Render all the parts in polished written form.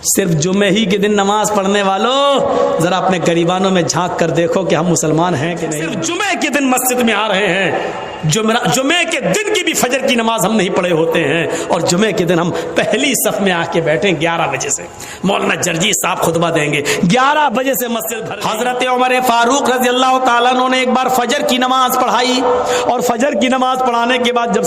صرف جمعے ہی کے دن نماز پڑھنے والوں ذرا اپنے گریبانوں میں جھانک کر دیکھو کہ ہم مسلمان ہیں کہ نہیں۔ صرف جمعے کے دن مسجد میں آ رہے ہیں، جمعے کے دن کی بھی فجر کی نماز ہم نہیں پڑھے ہوتے ہیں، اور جمعے کے دن ہم پہلی صف میں آ کے بیٹھیں 11 بجے سے، مولانا جرجی صاحب خطبہ دیں گے، 11 بجے سے مسجد بھر۔ حضرت عمر فاروق رضی اللہ تعالیٰ عنہ نے ایک بار فجر کی نماز پڑھائی، اور فجر کی نماز پڑھانے کے بعد جب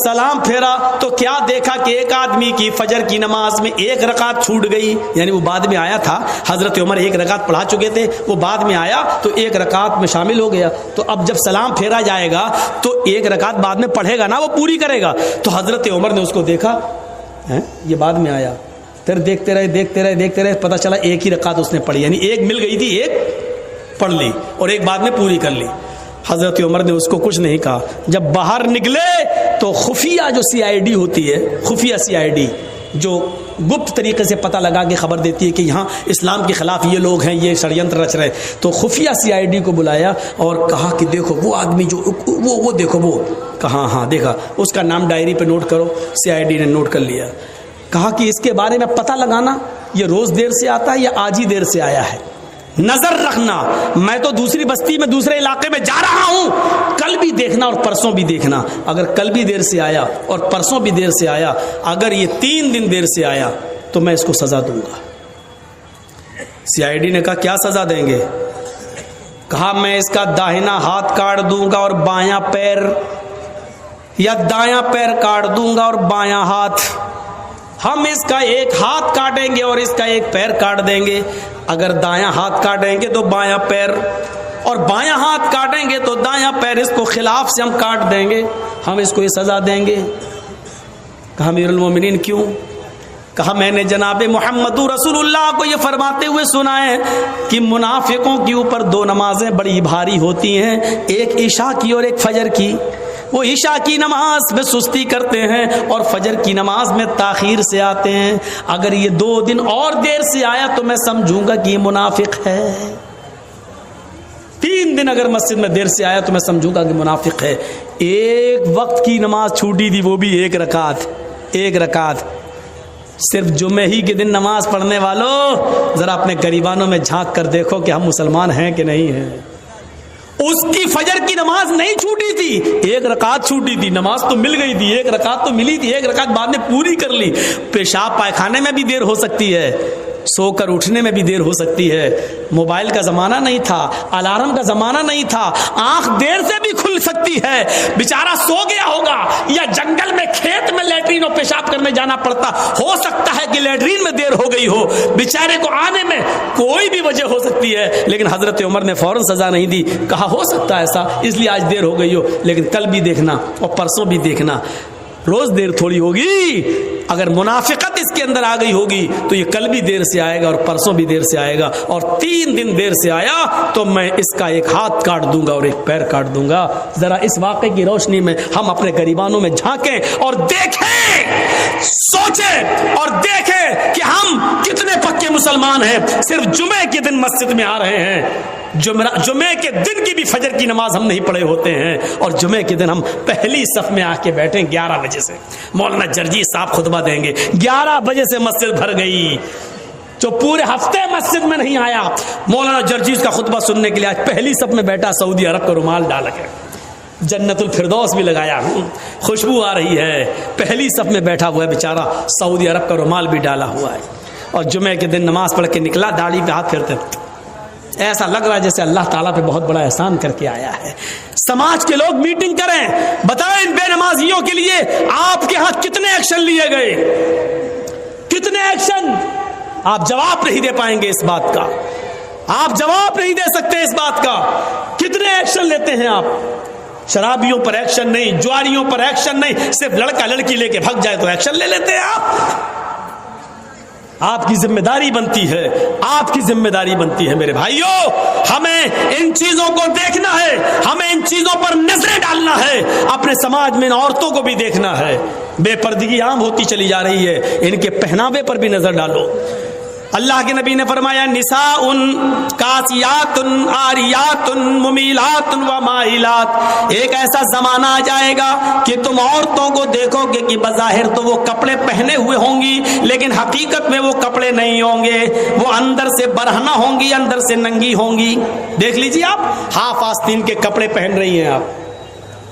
سلام پھیرا تو کیا دیکھا کہ ایک آدمی کی فجر کی نماز میں ایک رکعت چھوٹ گئی، یعنی وہ بعد میں آیا تھا، حضرت عمر ایک رکعت پڑھا چکے تھے، وہ بعد میں آیا تو ایک رکعت میں شامل ہو گیا، تو اب جب سلام پھیرا جائے گا تو ایک رکعت بعد میں پڑھے گا نا، وہ پوری کرے گا۔ تو حضرت عمر نے اس کو دیکھا، یہ بعد میں آیا، پھر دیکھتے رہے، پتہ چلا ایک ہی رکعت اس نے پڑھی، یعنی ایک مل گئی تھی، ایک پڑھ لی اور ایک بعد میں پوری کر لی۔ حضرت عمر نے اس کو کچھ نہیں کہا۔ جب باہر نکلے تو خفیہ جو CID ہوتی ہے، خفیہ CID جو گپت طریقے سے پتہ لگا کے خبر دیتی ہے کہ یہاں اسلام کے خلاف یہ لوگ ہیں، یہ ષڈینتر رچ رہے، تو خفیہ CID کو بلایا اور کہا کہ دیکھو وہ آدمی جو وہ دیکھو، وہ کہا ہاں دیکھا، اس کا نام ڈائری پہ نوٹ کرو۔ CID نے نوٹ کر لیا۔ کہا کہ اس کے بارے میں پتہ لگانا یہ روز دیر سے آتا ہے یا آج ہی دیر سے آیا ہے، نظر رکھنا، میں تو دوسری بستی میں دوسرے علاقے میں جا رہا ہوں، کل بھی دیکھنا اور پرسوں بھی دیکھنا، اگر کل بھی دیر سے آیا اور پرسوں بھی دیر سے آیا، اگر یہ 3 دن دیر سے آیا تو میں اس کو سزا دوں گا۔ CID نے کہا کیا سزا دیں گے؟ کہا میں اس کا داہنا ہاتھ کاٹ دوں گا اور بایاں پیر، یا دایاں پیر کاٹ دوں گا اور بایاں ہاتھ، ہم اس کا ایک ہاتھ کاٹیں گے اور اس کا ایک پیر کاٹ دیں گے، اگر دایاں ہاتھ کاٹیں گے تو بایاں پیر، اور بایاں ہاتھ کاٹیں گے تو دایاں پیر، اس کو خلاف سے ہم کاٹ دیں گے، ہم اس کو یہ سزا دیں گے۔ کہا امیر المومنین کیوں؟ کہا میں نے جناب محمد رسول اللہ کو یہ فرماتے ہوئے سنا ہے کہ منافقوں کے اوپر 2 نمازیں بڑی بھاری ہوتی ہیں، ایک عشاء کی اور ایک فجر کی۔ وہ عشاء کی نماز میں سستی کرتے ہیں اور فجر کی نماز میں تاخیر سے آتے ہیں، اگر یہ 2 دن اور دیر سے آیا تو میں سمجھوں گا کہ یہ منافق ہے۔ 3 دن اگر مسجد میں دیر سے آیا تو میں سمجھوں گا کہ منافق ہے۔ ایک وقت کی نماز چھوٹی تھی، وہ بھی ایک رکعت۔ صرف جمعے ہی کے دن نماز پڑھنے والوں ذرا اپنے گریبانوں میں جھانک کر دیکھو کہ ہم مسلمان ہیں کہ نہیں ہیں۔ اس کی فجر کی نماز نہیں چھوٹی تھی، ایک رکعت چھوٹی تھی، نماز تو مل گئی تھی، ایک رکعت تو ملی تھی، ایک رکعت بعد میں پوری کر لی۔ پیشاب پائخانے میں بھی دیر ہو سکتی ہے، سو کر اٹھنے میں بھی دیر ہو سکتی ہے، موبائل کا زمانہ نہیں تھا، الارم کا زمانہ نہیں تھا، آنکھ دیر سے بھی کھل سکتی ہے، بیچارہ سو گیا ہوگا یا جنگل میں کھیت میں لیٹرین اور پیشاب کرنے جانا پڑتا، ہو سکتا ہے کہ لیٹرین میں دیر ہو گئی ہو، بیچارے کو آنے میں کوئی بھی وجہ ہو سکتی ہے، لیکن حضرت عمر نے فوراً سزا نہیں دی، کہا ہو سکتا ہے ایسا، اس لیے آج دیر ہو گئی ہو، لیکن کل بھی دیکھنا اور پرسوں بھی دیکھنا، روز دیر تھوڑی ہوگی، اگر منافقت اس کے اندر آ گئی ہوگی تو یہ کل بھی دیر سے آئے گا اور پرسوں بھی دیر سے آئے گا، اور 3 دن دیر سے آیا تو میں اس کا ایک ہاتھ کاٹ دوں گا اور ایک پیر کاٹ دوں گا۔ ذرا اس واقعے کی روشنی میں ہم اپنے گریبانوں میں جھانکیں اور دیکھیں، سوچیں اور دیکھیں کہ ہم کتنے پکے مسلمان ہیں۔ صرف جمعے کے دن مسجد میں آ رہے ہیں، جمعے کے دن کی بھی فجر کی نماز ہم نہیں پڑھے ہوتے ہیں، اور جمعے کے دن ہم پہلی صف میں آ کے بیٹھیں 11 بجے سے، مولانا جرجی صاحب خطبہ دیں گے، 11 بجے سے مسجد بھر گئی۔ جو پورے ہفتے مسجد میں نہیں آیا، مولانا جرجیز کا خطبہ سننے کے لیے آج پہلی صف میں بیٹھا، سعودی عرب کا رومال ڈال کے، جنت الفردوس بھی لگایا، خوشبو آ رہی ہے، پہلی صف میں بیٹھا ہوا ہے بیچارہ، سعودی عرب کا رومال بھی ڈالا ہوا ہے، اور جمعے کے دن نماز پڑھ کے نکلا، داڑھی پہ ہاتھ پھیرتے، ایسا لگ رہا ہے جیسے اللہ تعالیٰ پہ بہت بڑا احسان کر کے آیا ہے۔ سماج کے لوگ میٹنگ کریں، بتائیں ان بے نمازیوں کے لیے آپ کے ہاں کتنے ایکشن لیے گئے، کتنے ایکشن؟ آپ جواب نہیں دے پائیں گے اس بات کا، آپ جواب نہیں دے سکتے اس بات کا، کتنے ایکشن لیتے ہیں آپ؟ شرابیوں پر ایکشن نہیں، جواریوں پر ایکشن نہیں، صرف لڑکا لڑکی لے کے بھگ جائے تو ایکشن لے لیتے ہیں آپ۔ آپ کی ذمہ داری بنتی ہے، آپ کی ذمہ داری بنتی ہے میرے بھائیوں، ہمیں ان چیزوں کو دیکھنا ہے، ہمیں ان چیزوں پر نظریں ڈالنا ہے، اپنے سماج میں ان عورتوں کو بھی دیکھنا ہے، بے پردگی عام ہوتی چلی جا رہی ہے، ان کے پہناوے پر بھی نظر ڈالو، اللہ کے نبی نے فرمایا نساء کاسیات عاریات ممیلات و مائلات، ایک ایسا زمانہ آ جائے گا کہ تم عورتوں کو دیکھو گے کہ بظاہر تو وہ کپڑے پہنے ہوئے ہوں گی لیکن حقیقت میں وہ کپڑے نہیں ہوں گے، وہ اندر سے برہنہ ہوں گی، اندر سے ننگی ہوں گی۔ دیکھ لیجیے آپ ہاف آستین کے کپڑے پہن رہی ہیں، آپ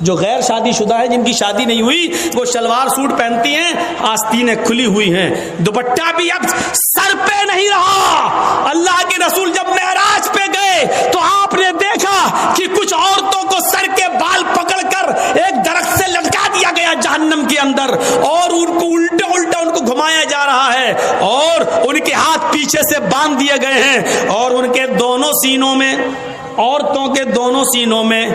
جو غیر شادی شدہ ہے جن کی شادی نہیں ہوئی وہ شلوار سوٹ پہنتی ہیں، آستینیں کھلی ہوئی ہیں، دوپٹہ بھی اب سر پہ نہیں رہا۔ اللہ کے رسول جب معراج پہ گئے تو آپ نے دیکھا کہ کچھ عورتوں کو سر کے بال پکڑ کر ایک درخت سے لٹکا دیا گیا جہنم کے اندر، اور ان کو الٹا الٹا ان کو گھمایا جا رہا ہے، اور ان کے ہاتھ پیچھے سے باندھ دیے گئے ہیں، اور ان کے دونوں سینوں میں، عورتوں کے دونوں سینوں میں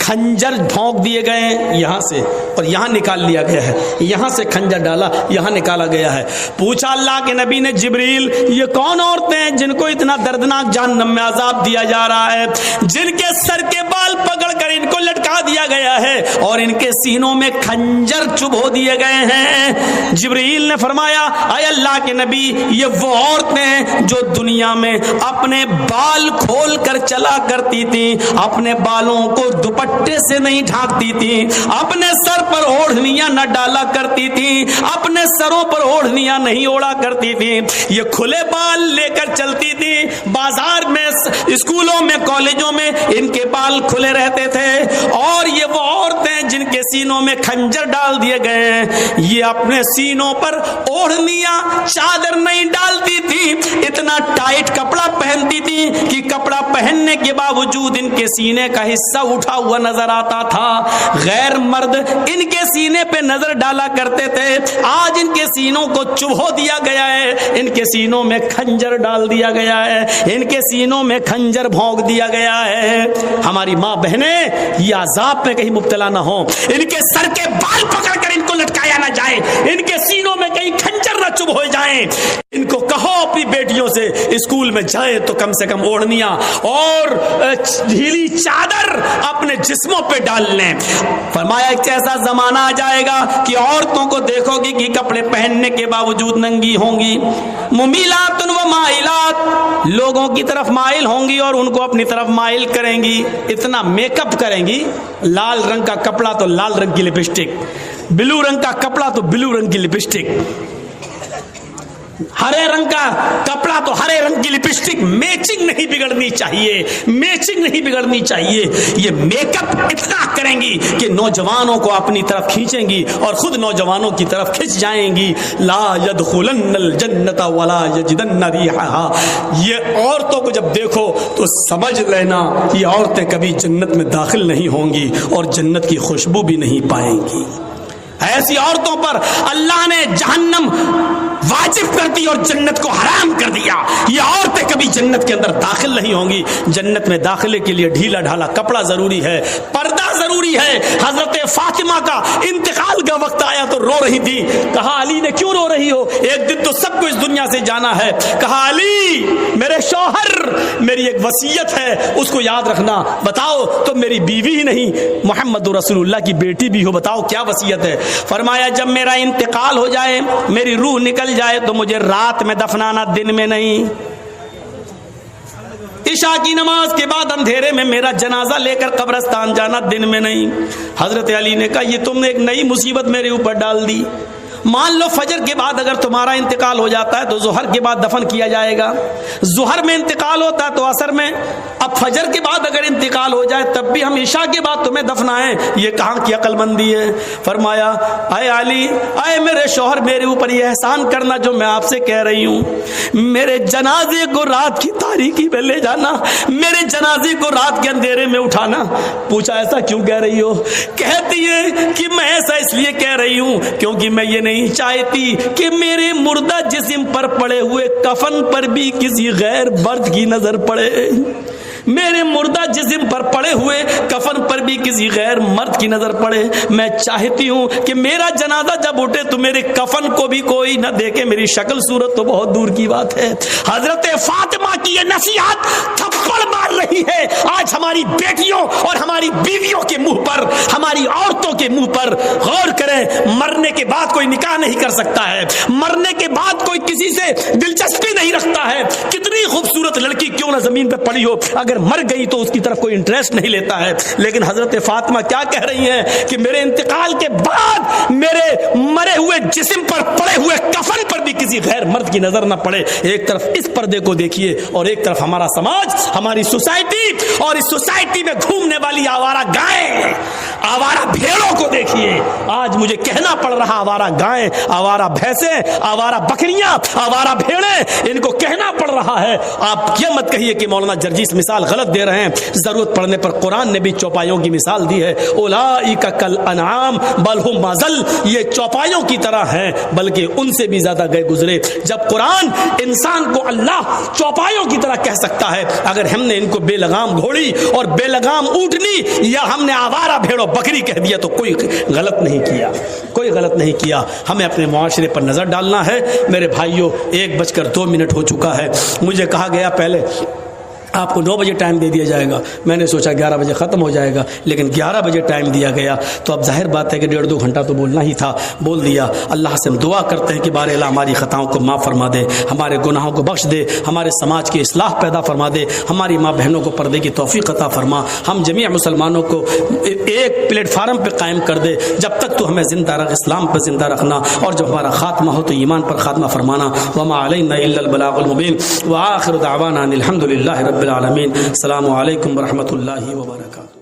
خنجر بھونک دیے گئے ہیں، یہاں سے اور یہاں نکال لیا گیا ہے، یہاں سے خنجر ڈالا یہاں نکالا گیا ہے۔ پوچھا اللہ کے نبی نے جبریل یہ کون عورتیں ہیں جن کو اتنا دردناک جہنم میں عذاب دیا جا رہا ہے، جن کے سر کے بال پکڑ کر ان کو لٹکا دیا گیا ہے اور ان کے سینوں میں خنجر چبھو دیے گئے ہیں؟ جبریل نے فرمایا اے اللہ کے نبی یہ وہ عورتیں ہیں جو دنیا میں اپنے بال کھول کر چلا کرتی تھیں، اپنے بالوں کو دوپٹے سے نہیں ڈھانکتی تھی، اپنے سر پر اوڑھنیاں نہ ڈالا کرتی تھی، اپنے سروں پر اوڑھنیاں نہیں اوڑا کرتی تھی، یہ کھلے بال لے کر چلتی تھی، بازار میں، اسکولوں میں، کالجوں میں ان کے بال کھلے رہتے تھے۔ اور یہ وہ عورتیں جن کے سینوں میں خنجر ڈال دیے گئے ہیں، یہ اپنے سینوں پر اوڑھنیاں چادر نہیں ڈالتی تھی، اتنا ٹائٹ کپڑا پہنتی تھی کہ کپڑا پہننے کے باوجود ان کے سینے کا حصہ اٹھا ہوا نظر آتا تھا۔ غیر مرد ان کے سینے پہ نظر ڈالا کرتے تھے، آج ان کے سینوں کو چبھو دیا گیا ہے، ان کے سینوں میں خنجر ڈال دیا گیا ہے، ان کے سینوں میں خنجر بھونک دیا گیا ہے۔ ہماری ماں بہنیں یہ عذاب میں کہیں مبتلا نہ ہوں، ان کے سر کے بال پکڑ کر ان کو لٹکایا نہ جائے، ان کے سینوں میں کہیں خنجر نہ چبھ ہو جائیں۔ ان کو کہو اپنی بیٹیوں سے اسکول میں جائیں تو کم سے کم اوڑھنیاں اور ڈھیلی چادر اپنے جسموں پہ ڈال لیں۔ فرمایا ایک ایسا زمانہ آ جائے گا کہ عورتوں کو دیکھو گی کہ کپڑے پہننے کے باوجود ننگی ہوں گی، ممیلات و مائلات، لوگوں کی طرف مائل ہوں گی اور ان کو اپنی طرف مائل کریں گی، اتنا میک اپ کریں گی، لال رنگ کا کپڑا تو لال رنگ کی لپسٹک، بلو رنگ کا کپڑا تو بلو رنگ کی لپسٹک، ہرے رنگ کا کپڑا تو ہرے رنگ کی لپسٹک، میچنگ نہیں بگڑنی چاہیے، میچنگ نہیں بگڑنی چاہیے۔ یہ میک اپ اتنا کریں گی کہ نوجوانوں کو اپنی طرف کھینچیں گی اور خود نوجوانوں کی طرف کھنچ جائیں گی۔ لا يدخلن الجنت ولا یجدن ریحها، یہ عورتوں کو جب دیکھو تو سمجھ لینا یہ عورتیں کبھی جنت میں داخل نہیں ہوں گی اور جنت کی خوشبو بھی نہیں پائیں گی۔ ایسی عورتوں پر اللہ نے جہنم واجب کر دی اور جنت کو حرام کر دیا، یہ عورتیں کبھی جنت کے اندر داخل نہیں ہوں گی۔ جنت میں داخلے کے لیے ڈھیلا ڈھالا کپڑا ضروری ہے، پردہ ضروری ہے۔ حضرت فاطمہ کا انتقال کا وقت آیا تو رو رہی تھی، کہا علی نے کیوں رو رہی ہو، ایک دن تو سب کو اس دنیا سے جانا ہے۔ کہا علی میرے شوہر میری ایک وصیت ہے اس کو یاد رکھنا۔ بتاؤ تم میری بیوی ہی نہیں محمد رسول اللہ کی بیٹی بھی ہو، بتاؤ کیا وصیت ہے؟ فرمایا جب میرا انتقال ہو جائے، میری روح نکل جائے تو مجھے رات میں دفنانا، دن میں نہیں۔ عشاء کی نماز کے بعد اندھیرے میں میرا جنازہ لے کر قبرستان جانا، دن میں نہیں۔ حضرت علی نے کہا یہ تم نے ایک نئی مصیبت میرے اوپر ڈال دی۔ مان لو فجر کے بعد اگر تمہارا انتقال ہو جاتا ہے تو ظہر کے بعد دفن کیا جائے گا، ظہر میں انتقال ہوتا ہے تو عصر میں، اب فجر کے بعد اگر انتقال ہو جائے تب بھی ہم عشاء کے بعد تمہیں دفنائیں، یہ کہاں کی عقل مندی ہے؟ فرمایا اے علی، اے میرے شوہر میرے اوپر یہ احسان کرنا جو میں آپ سے کہہ رہی ہوں، میرے جنازے کو رات کی تاریکی میں لے جانا، میرے جنازے کو رات کے اندھیرے میں اٹھانا۔ پوچھا ایسا کیوں کہہ رہی ہو؟ کہتی ہے کہ میں ایسا اس لیے کہہ رہی ہوں کیونکہ میں یہ نہیں چاہتی کہ میرے مردہ جسم پر پڑے ہوئے کفن پر بھی کسی غیر مرد کی نظر پڑے، میرے مردہ جسم پر پڑے ہوئے کفن پر بھی کسی غیر مرد کی نظر پڑے۔ میں چاہتی ہوں کہ میرا جنازہ جب اٹھے تو میرے کفن کو بھی کوئی نہ دیکھے، میری شکل صورت تو بہت دور کی بات ہے۔ حضرت فاطمہ کی یہ نصیحت تھپڑ مار رہی ہے آج ہماری بیٹیوں اور ہماری بیویوں کے منہ پر، ہماری عورتوں کے منہ پر۔ غور کریں، مرنے کے بعد کوئی نکاح نہیں کر سکتا ہے, مرنے کے بعد کوئی کسی سے دلچسپی نہیں رکھتا ہے, کتنی خوبصورت لڑکی کیوں نہ زمین پہ پڑی ہو, اگر مر گئی تو اس کی طرف کوئی انٹرسٹ نہیں لیتا ہے. لیکن حضرت فاطمہ کیا کہہ رہی ہیں کہ میرے انتقال کے بعد میرے مرے ہوئے جسم پر پڑے ہوئے کفن پر بھی کسی غیر مرد کی نظر نہ پڑے. ایک طرف اس پردے کو دیکھیے اور ایک طرف ہمارا سماج, ہماری سوسائٹی, اور اس سوسائٹی میں گھومنے والی آوارہ گائیں, آوارہ بھیڑوں کو دیکھیے. آج مجھے کہنا پڑ رہا, آوارہ گائیں, آوارہ بھینسیں, آوارہ بکریاں, آوارہ بھیڑیں, ان کو کہنا پڑ رہا ہے. آپ یہ مت کہیے کہ مولانا جرجیس مثال غلط دے رہے ہیں, ضرورت پڑنے پر قرآن نے بھی چوپایوں کی مثال دی ہے. اولئک کالانعام بل ہم اضل, یہ چوپایوں کی طرح ہیں بلکہ ان سے بھی زیادہ گئے گزرے. جب قرآن انسان کو اللہ چوپایوں کی طرح کہہ سکتا ہے, اگر ہم نے ان کو بے لگام گھوڑی اور بے لگام اونٹنی یا ہم نے آوارہ بھیڑ و بکری کہہ دیا تو کوئی غلط نہیں کیا, کوئی غلط نہیں کیا. ہمیں اپنے معاشرے پر نظر ڈالنا ہے. میرے بھائیوں, 1:02 ہو چکا ہے. مجھے کہا گیا پہلے آپ کو 9 بجے ٹائم دے دیا جائے گا, میں نے سوچا 11 بجے ختم ہو جائے گا, لیکن 11 بجے ٹائم دیا گیا. تو اب ظاہر بات ہے کہ 1.5-2 گھنٹہ تو بولنا ہی تھا, بول دیا. اللہ سے ہم دعا کرتے ہیں کہ بار الہ ہماری خطاؤں کو معاف فرما دے, ہمارے گناہوں کو بخش دے, ہمارے سماج کی اصلاح پیدا فرما دے, ہماری ماں بہنوں کو پردے کی توفیق عطا فرما, ہم جمیع مسلمانوں کو ایک پلیٹ فارم پہ قائم کر دے. جب تک تو ہمیں زندہ رکھ, اسلام پر زندہ رکھنا, اور جب ہمارا خاتمہ ہو تو ایمان پر خاتمہ فرمانا. وما علینا الا البلاغ المبین وآخر دعوانا ان الحمد للہ رب العالمین. السلام علیکم ورحمۃ اللہ وبرکاتہ.